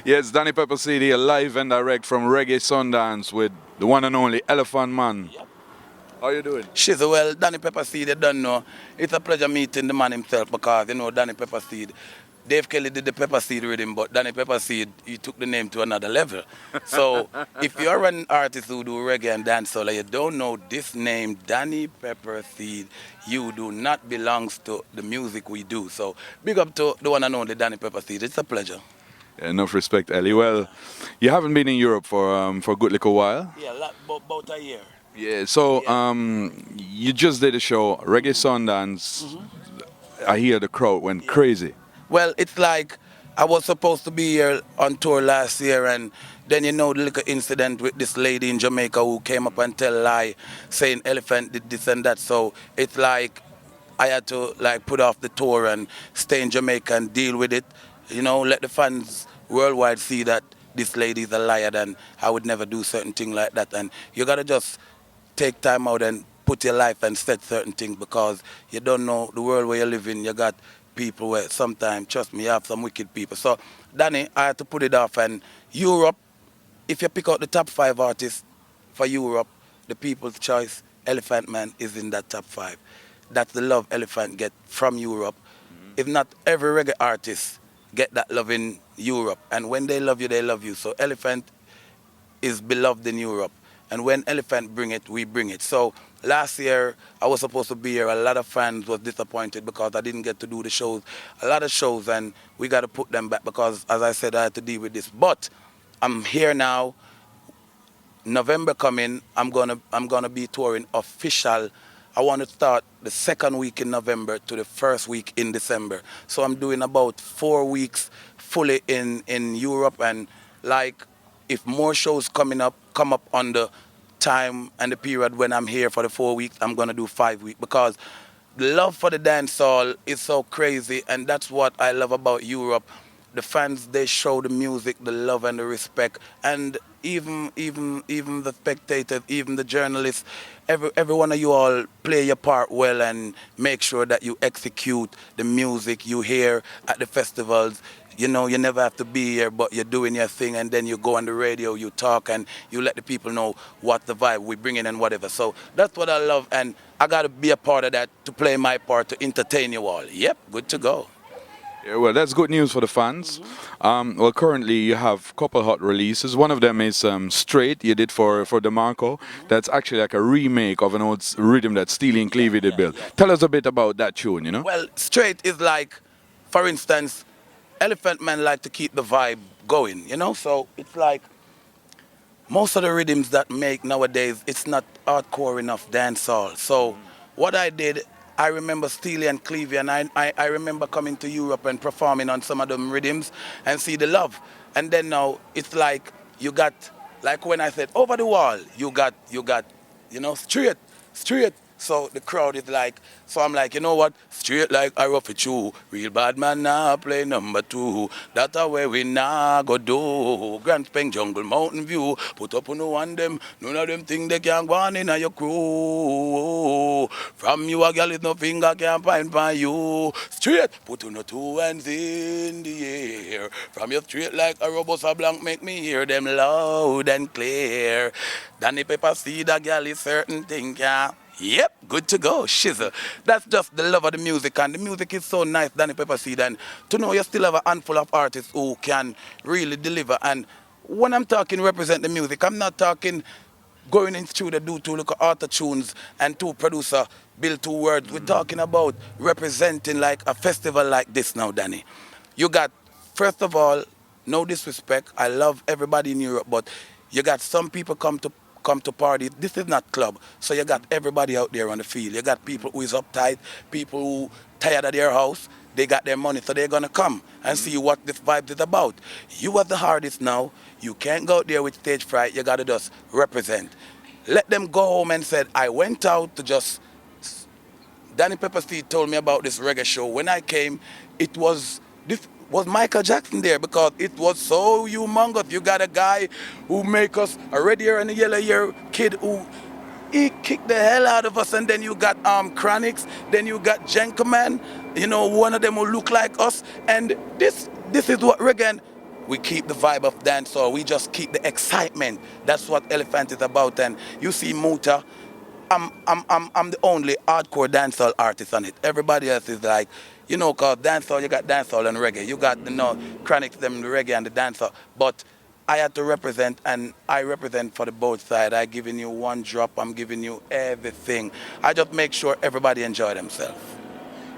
Yes, Danny Pepperseed here, live and direct from Reggae Sundance with the one and only Elephant Man. How you doing? She's well, Danny Pepperseed, you don't know. It's a pleasure meeting the man himself because, Danny Pepperseed. Dave Kelly did the Pepperseed rhythm, but Danny Pepperseed, he took the name to another level. So, if you're an artist who do reggae and dancehall and you don't know this name, Danny Pepperseed, you do not belongs to the music we do. So, big up to the one and only Danny Pepperseed. It's a pleasure. Enough respect, Ellie. Well, you haven't been in Europe for a good little while. Yeah, about a year. Yeah, so you just did a show, Reggae Sundance. I hear the crowd went crazy. Well, it's like I was supposed to be here on tour last year, and then the little incident with this lady in Jamaica who came up and tell a lie, saying Elephant did this and that. So it's like I had to like put off the tour and stay in Jamaica and deal with it. Let the fans worldwide see that this lady is a liar, and I would never do certain thing like that. And you gotta just take time out and put your life and set certain things because you don't know the world where you live in. You got people where sometimes, trust me, you have some wicked people. So, Danny, I had to put it off. And Europe, if you pick out the top 5 artists for Europe, the people's choice, Elephant Man is in that top 5. That's the love Elephant get from Europe. If not every reggae artist get that love in Europe. And when they love you, they love you. So Elephant is beloved in Europe. And when Elephant bring it, we bring it. So last year, I was supposed to be here. A lot of fans was disappointed because I didn't get to do the shows, a lot of shows, and we got to put them back because, as I said, I had to deal with this. But I'm here now. November coming, I'm gonna be touring official. I want to start the second week in November to the first week in December. So I'm doing about 4 weeks fully in Europe, and like if more shows come up on the time and the period when I'm here for the 4 weeks, I'm gonna do 5 weeks because the love for the dancehall is so crazy, and that's what I love about Europe. The fans, they show the music, the love and the respect, and even the spectators, even the journalists, every one of you all play your part well and make sure that you execute the music you hear at the festivals. You never have to be here, but you're doing your thing, and then you go on the radio, you talk, and you let the people know what the vibe we bring in and whatever. So that's what I love, and I got to be a part of that to play my part to entertain you all. Yep, good to go. Yeah, well, that's good news for the fans. Well, currently you have a couple hot releases. One of them is Straight, you did for DeMarco. That's actually like a remake of an old rhythm that Steely and Clevie did build. Tell us a bit about that tune. Well, Straight is like, for instance, Elephant Man like to keep the vibe going. So it's like most of the rhythms that make nowadays, it's not hardcore enough dancehall. So what I did, I remember Steely and Clevie, and I remember coming to Europe and performing on some of them rhythms and see the love. And then now it's like you got, like when I said over the wall, you got, straight. So the crowd is like, so I'm like, you know what? Straight like I rough it you. Real bad man now play number 2. That's a way we now go do. Grand Speng Jungle Mountain View. Put up on no one them. None of them think they can go on in your crew. From you a girl is no finger can find by you. Straight. Put on no 2 hands in the air. From you straight like a robot a blank make me hear them loud and clear. Danny Pepperseed a girl is certain thing yeah. Yep, good to go, shizzle. That's just the love of the music, and the music is so nice, Danny Pepperseed, and to know you still have a handful of artists who can really deliver. And when I'm talking represent the music, I'm not talking going in studio do 2 little auto tunes and 2 producer build 2 words. We're talking about representing like a festival like this now, Danny. You got, first of all, no disrespect, I love everybody in Europe, but you got some people come to party. This is not club. So you got everybody out there on the field. You got people who is uptight, people who tired of their house. They got their money, so they're going to come and see what this vibe is about. You are the hardest now. You can't go out there with stage fright. You got to just represent. Let them go home and said, I went out to just... Danny Pepperseed told me about this reggae show. When I came, it was... This was Michael Jackson there because it was so humongous. You got a guy who make us a red hair and a yellow hair kid who he kicked the hell out of us, and then you got Chronics, then you got Gentleman, one of them who look like us, and this is what reggae. We keep the vibe of dancehall. We just keep the excitement. That's what Elephant is about. And you see Muta, I'm the only hardcore dancehall artist on it. Everybody else is like, you know, cause dancehall, you got dancehall and reggae. You got, you know, chronics, them, the reggae and the dancehall. But I had to represent, and I represent for the both side. I giving you one drop, I'm giving you everything. I just make sure everybody enjoy themselves.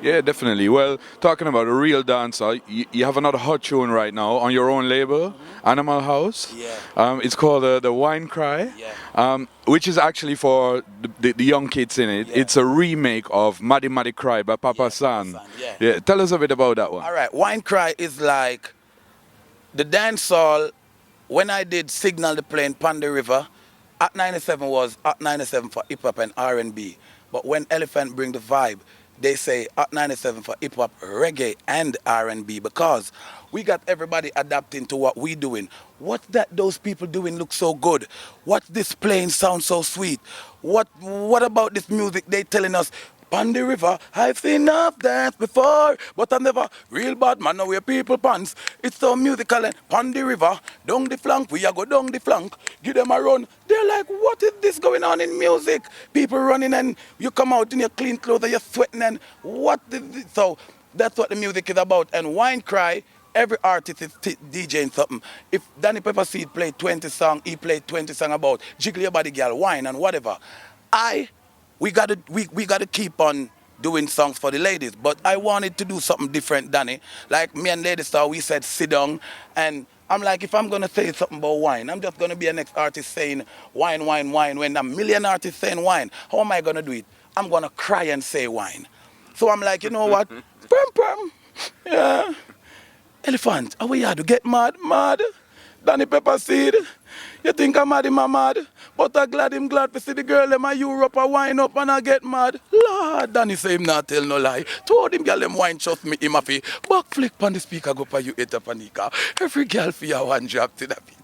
Yeah, definitely. Well, talking about a real dancer, you have another hot tune right now on your own label, Animal House. Yeah. It's called the Wine Cry, Yeah. which is actually for the young kids in it. Yeah. It's a remake of Maddy Maddy Cry by Papa San. Yeah, tell us a bit about that one. All right, Wine Cry is like the dancehall. When I did Signal the Plane, Panda River, at 97 was at 97 for hip hop and R&B. But when Elephant bring the vibe, they say at 97 for hip hop, reggae and R&B, because we got everybody adapting to what we doing. What that those people doing look so good? What this playing sounds so sweet? What about this music they telling us? On the river, I've seen enough dance before, but I never real bad man know where people pants. It's so musical and on the river, down the flank, we are go down the flank, give them a run. They're like, what is this going on in music? People running and you come out in your clean clothes and you're sweating and what is this? So that's what the music is about. And Wine Cry, every artist is DJing something. If Danny Pepperseed played 20 songs, he played 20 songs about jiggle your body girl, wine and whatever. We gotta keep on doing songs for the ladies, but I wanted to do something different, Danny. Like me and Lady Star, we said sit down, and I'm like, if I'm gonna say something about wine, I'm just gonna be a next artist saying wine, wine, wine. When a million artists saying wine, how am I gonna do it? I'm gonna cry and say wine. So I'm like, you know what? Pum, yeah. Elephant, how we had to get mad, mad. Danny Pepperseed, you think I'm mad, I'm mad. But I'm glad to see the girl in my Europe a wine up and I get mad. Lord, Danny say him not tell no lie. Told him girl them wine trust me, him a fi back flick pan the speaker go for you eat up panika. Every girl for you one drop to the beat.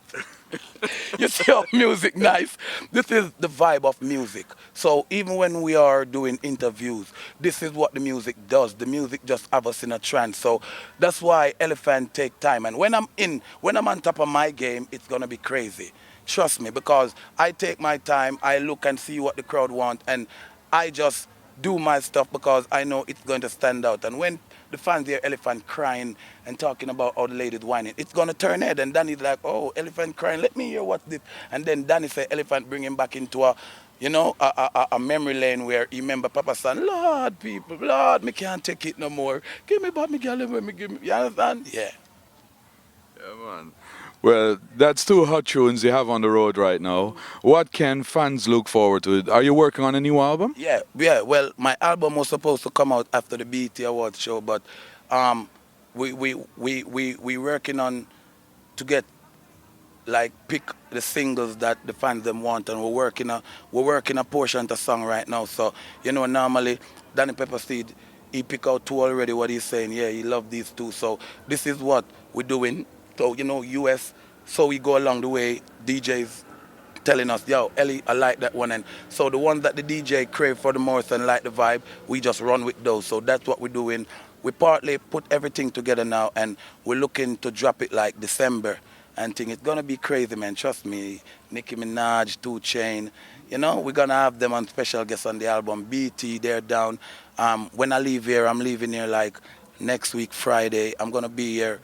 You see how music nice? This is the vibe of music. So even when we are doing interviews, this is what the music does. The music just have us in a trance. So that's why Elephant take time. And when I'm on top of my game, it's gonna be crazy. Trust me, because I take my time, I look and see what the crowd want, and I just do my stuff because I know it's going to stand out. And when the fans hear Elephant crying and talking about all the ladies whining, it's going to turn head. And Danny's like, oh, Elephant crying, let me hear what's this. And then Danny say Elephant bring him back into a, you know, a memory lane where he remember Papa son, Lord, people, Lord, me can't take it no more. Give me back me girl, when me give me, you understand? Yeah. Yeah, man. Well, that's two hot tunes you have on the road right now. What can fans look forward to? Are you working on a new album? Yeah. Well, my album was supposed to come out after the BET Awards show, but we working on to get like pick the singles that the fans them want, and we're working a portion of the song right now. So you know, normally Danny Pepperseed he pick out two already. What he's saying, yeah, he love these two. So this is what we're doing. So you know, US. So we go along the way. DJs telling us, yo, Ellie, I like that one. And so the ones that the DJ crave for the most and like the vibe, we just run with those. So that's what we're doing. We partly put everything together now, and we're looking to drop it like December. And think it's gonna be crazy, man. Trust me. Nicki Minaj, 2 Chain. You know, we're gonna have them on special guests on the album. BT, they're down. When I leave here, I'm leaving here like next week, Friday. I'm gonna be here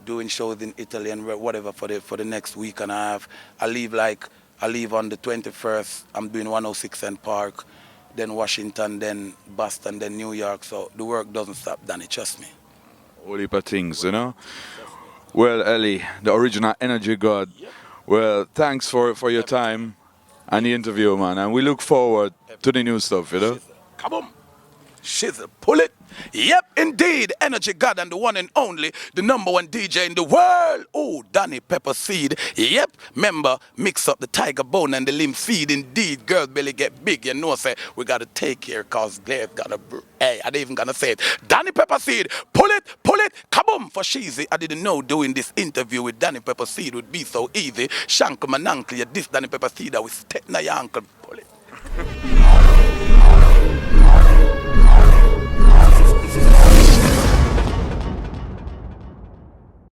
doing shows in Italy and whatever for the next week and a half. I leave on the 21st. I'm doing 106 and Park, then Washington, then Boston, then New York. So the work doesn't stop, Danny. Trust me. All heap of things, you know. Well, Ellie, the original energy god. Well, thanks for your time and the interview, man. And we look forward to the new stuff, you know. Come on. Shizzle, pull it. Yep, indeed. Energy God and the one and only, the number one DJ in the world. Oh, Danny Pepperseed. Yep, member, mix up the tiger bone and the limb feed. Indeed, girl belly get big. You know, say, we got to take care because they're going to, hey, I ain't even going to say it. Danny Pepperseed, pull it, kaboom. For Sheezy, I didn't know doing this interview with Danny Pepperseed would be so easy. Shank my uncle, you this Danny Pepperseed, I will step na your uncle, pull it.